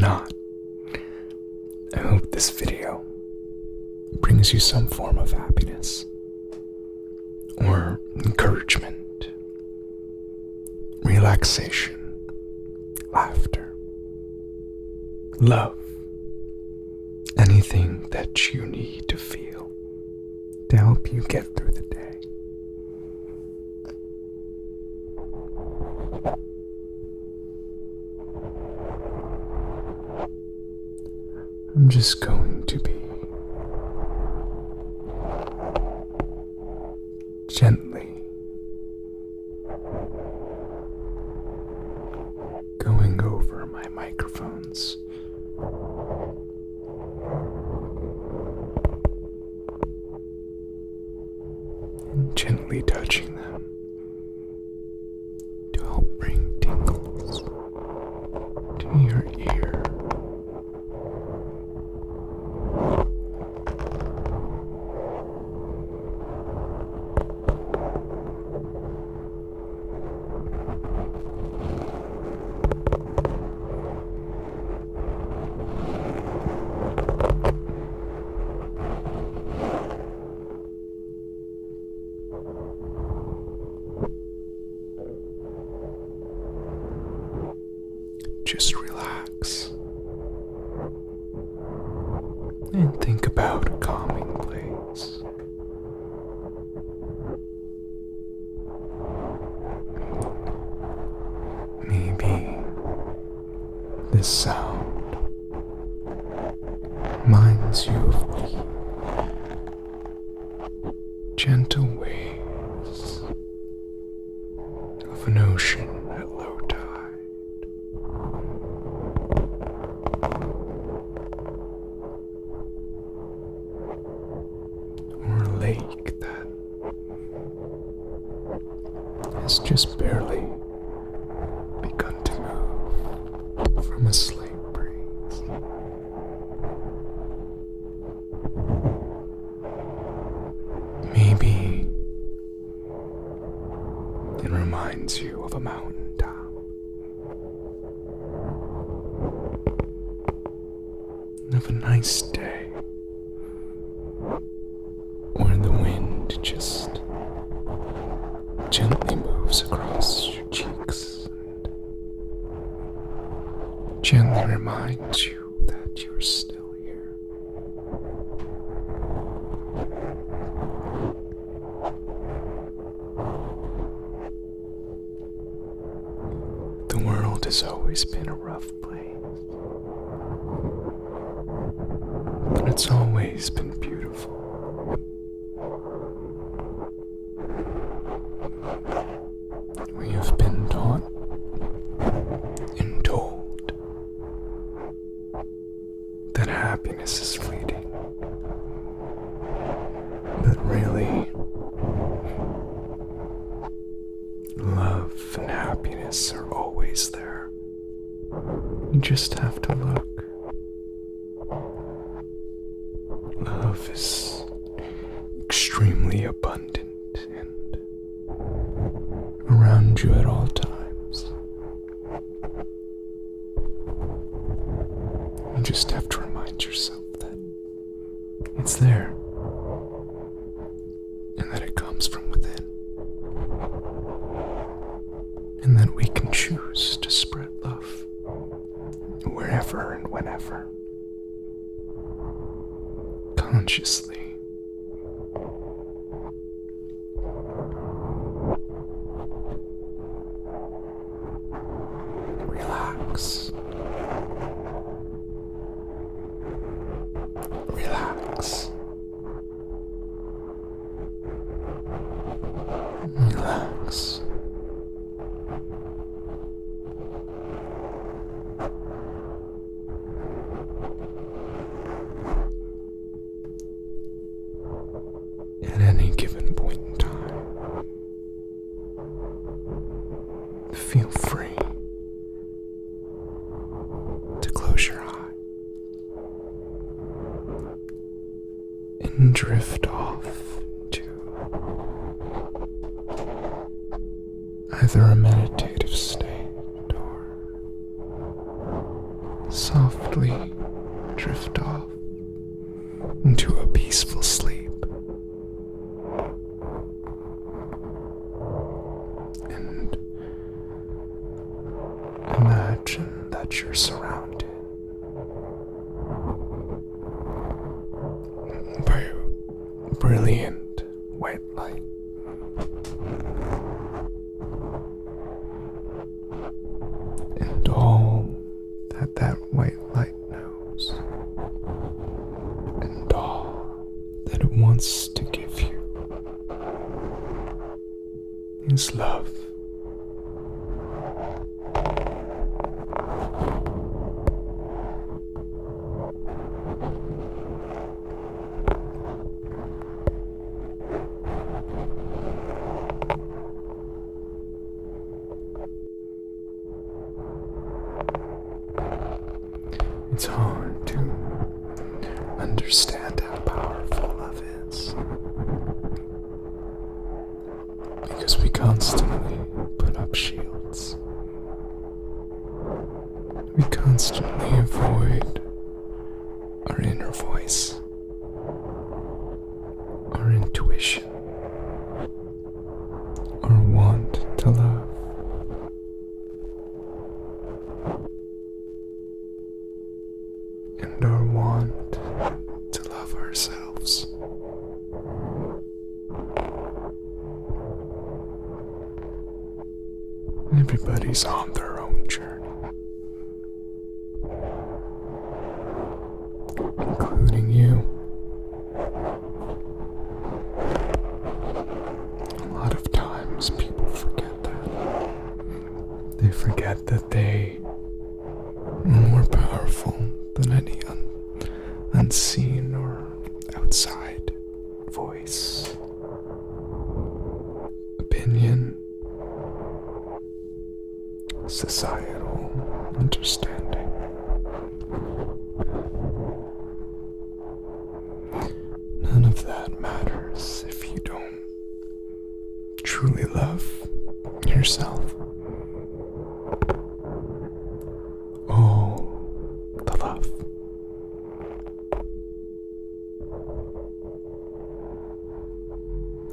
not, I hope this video brings you some form of happiness or encouragement, relaxation, laughter, love, anything that you need to feel to help you get through the day. I'm just going to be gently going over my microphones and gently touching them to help bring tingles to your ear. Just relax and think about a calming place. Maybe this sound reminds you of the gentle waves of an ocean at low tide. Lake that has just barely begun to move from a slight breeze. Maybe it reminds you of a mountaintop, of a nice day where the wind just gently moves across your cheeks and gently reminds you that you're still here. The world has always been a rough place, but it's always been beautiful. We have been taught and told that happiness is fleeting, but really, love and happiness are always there. You just have to look. Love is extremely abundant and around you at all times. You just have to remind yourself that it's there and that it comes from within, and that we can choose to spread love wherever and whenever, consciously. Relax. Relax. Relax. At any given point in time, feel free to close your eye and drift off to either a meditative state or softly drift off into a peaceful sleep. And imagine that you're surrounded by a brilliant white light. And all that white light knows, and all that it wants to give you, is love. It's hard to understand how powerful love is, because we constantly put up shields. We constantly avoid our inner voice, our intuition, our want to love. And our want to love ourselves. Everybody's on their own journey, including you. A lot of times people forget that. They forget that they are more powerful than any unseen or outside voice, opinion, societal understanding. None of that matters if you don't truly love yourself. Oh, the love.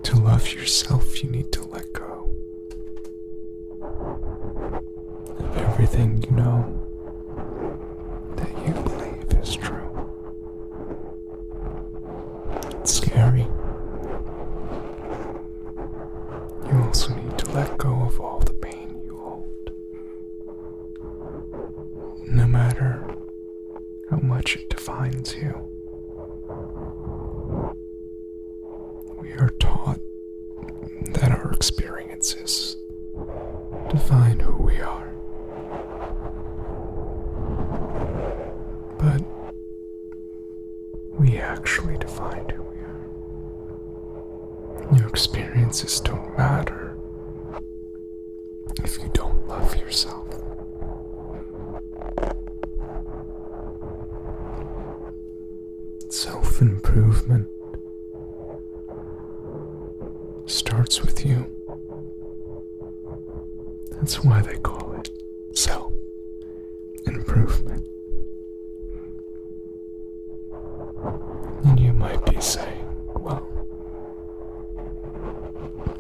To love yourself, you need to let go of everything you know that you believe is true. It's scary. You also need to let go of all the pain you hold, no matter how much it defines you. We are taught that our experiences define who we are. But we actually define who we are. Your experiences don't matter if you don't love yourself. Self-improvement starts with you. That's why they call it self-improvement. And you might be saying, well,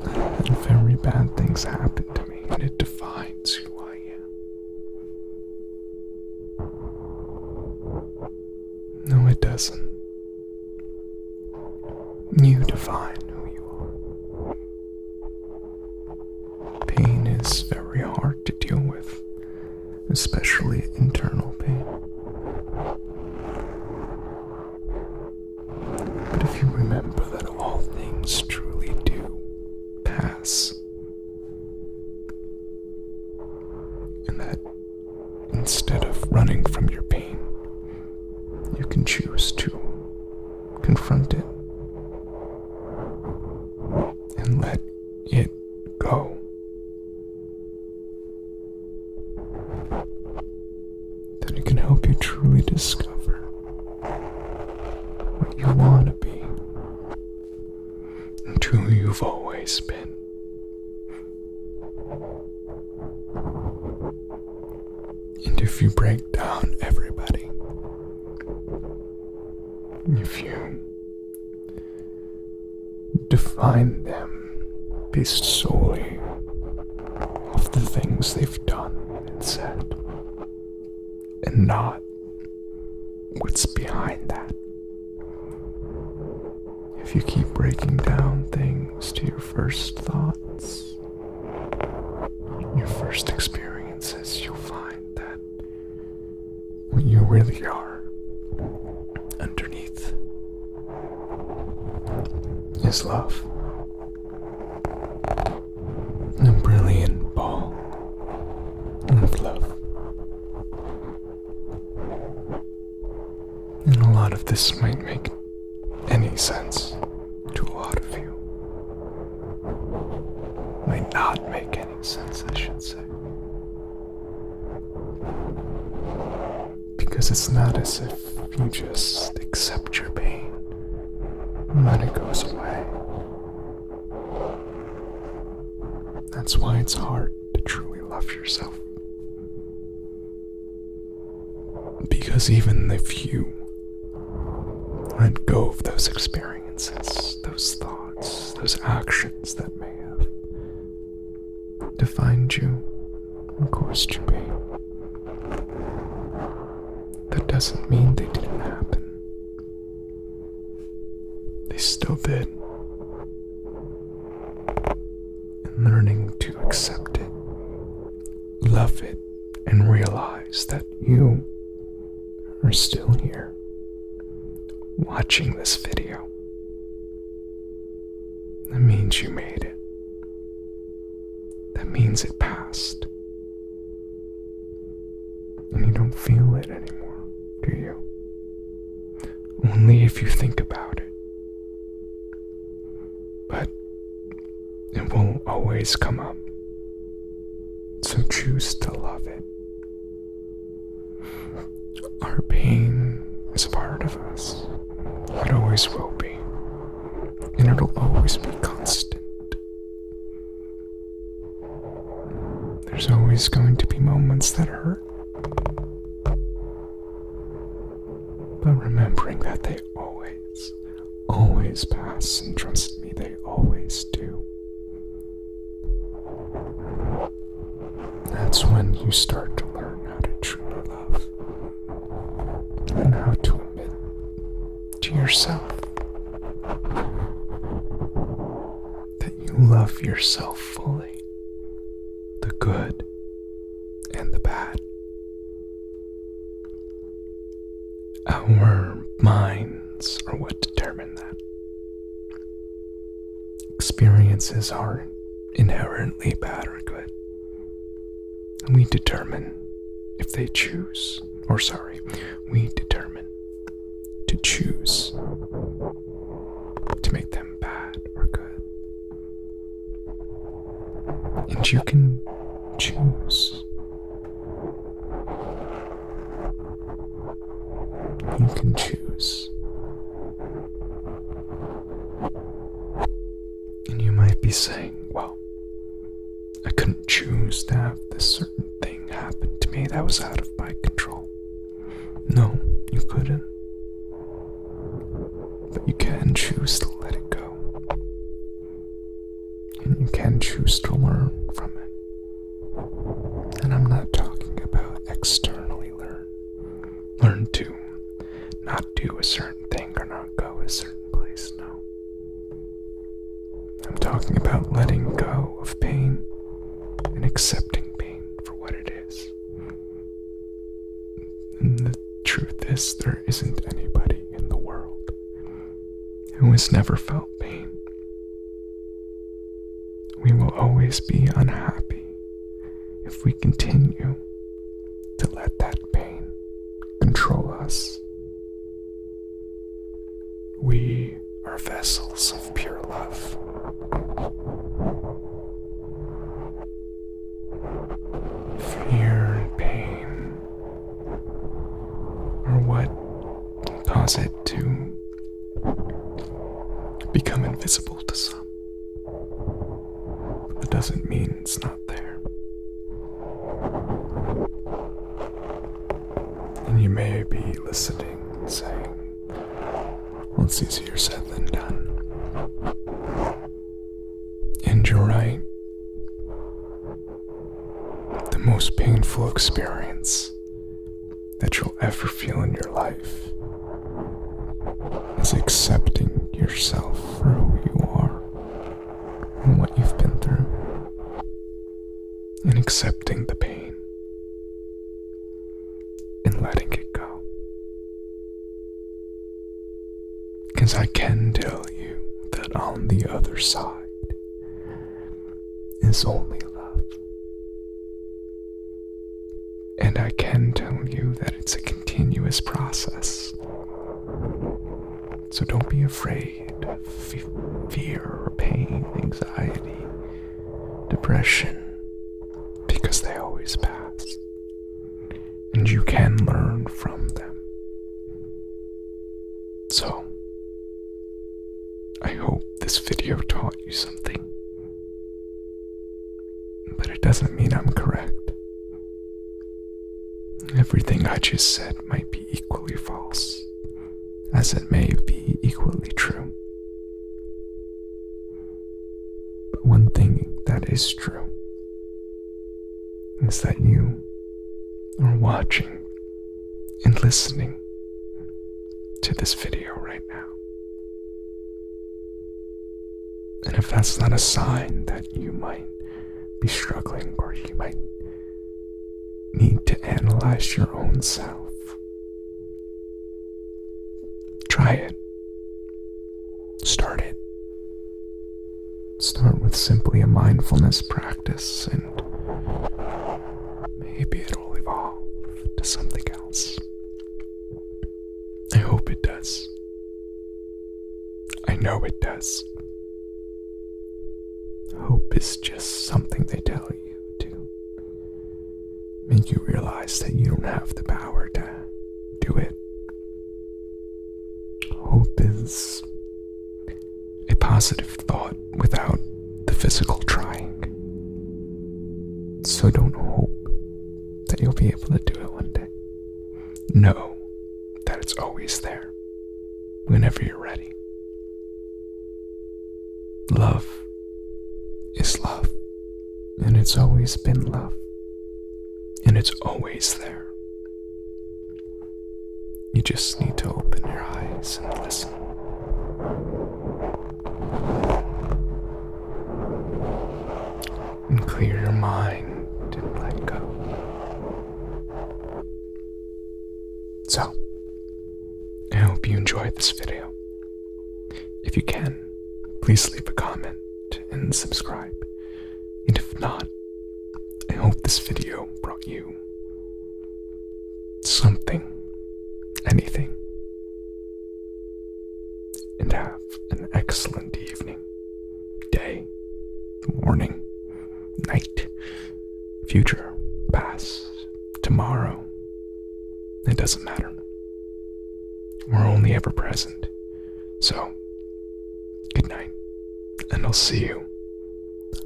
I had very bad things happen to me and it defines who I am. No, it doesn't. You define who you are. Pain is very hard to deal with, especially internal pain. But if you remember that all things truly do pass, and that instead of running from your pain, you can choose to confront it and let it go, then it can help you truly discover what you want to be and who you've always been. And if you break down every if you define them based solely off the things they've done and said, and not what's behind that. If you keep breaking down things to your first thoughts, your first experiences, you'll find that what you really are underneath is love. A brilliant ball of love. And a lot of this might make any sense to a lot of you. Might not make any sense, I should say. Because it's not as if you just accept your pain and then it goes away. That's why it's hard to truly love yourself. Because even if you let go of those experiences, those thoughts, those actions that may have defined you and caused you pain, that doesn't mean they didn't happen. They still did. And learning to accept it, love it, and realize that you are still here, watching this video. That means you made it. That means it passed. And you don't feel it anymore, do you? Only if you think about it. But it will always come up. So choose to love it. Our pain is a part of us. It always will be. And it'll always be constant. There's always going to be moments that hurt. But remembering that they always pass, and trust me, they always do. That's when you start to learn how to truly love. And how to admit to yourself that you love yourself fully, the good and the bad. Our minds are what determine that. Experiences aren't inherently bad or good. And we determine if they choose, we determine to choose to make them bad or good. And you can choose. You can choose. And you might be saying, well, I couldn't choose to have this certain thing happen to me that was out of my control. No, you couldn't. But you can choose to let it go. And you can choose to learn from it. And I'm not talking about externally learn. Learn to not do a certain thing or not go a certain place, no. I'm talking about letting go of pain and accepting pain for what it is. And the truth is, there isn't anybody in the world who has never felt pain. We will always be unhappy if we continue to let that pain control us. We are vessels of pure love. Fear and pain are what cause it to become invisible to some. But that doesn't mean it's not there. And you may be listening and saying, Well, it's easier said than done. And you're right. The most painful experience that you'll ever feel in your life is accepting yourself for who you are and what you've been through, and accepting the pain and letting it go. Because I can tell you that on the other side is only love. And I can tell you that it's a continuous process. So don't be afraid of fear or pain, anxiety, depression, because they always pass. And you can learn from them. So, I hope this video taught you something. But it doesn't mean I'm correct. Everything I just said might be equally false, as it may be equally true. But one thing that is true is that you are watching and listening to this video right now. And if that's not a sign that you might be struggling, or you might need to analyze your own self, try it. Start it. Start with simply a mindfulness practice, and maybe it'll evolve to something else. I hope it does. I know it does. Hope is just something they tell you to make you realize that you don't have the power to do it. Hope is a positive thought without the physical trying. So don't hope that you'll be able to do it one day. Know that it's always there, whenever you're ready. Love is love, and it's always been love, and it's always there. You just need to open your eyes and listen. And clear your mind and let go. So, I hope you enjoyed this video. If you can, please leave a comment and subscribe. And if not, I hope this video brought you something, anything. And have an excellent evening, day, morning, night, future, past, tomorrow. It doesn't matter. We're only ever present. So, good night, and I'll see you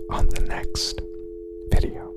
on the next video.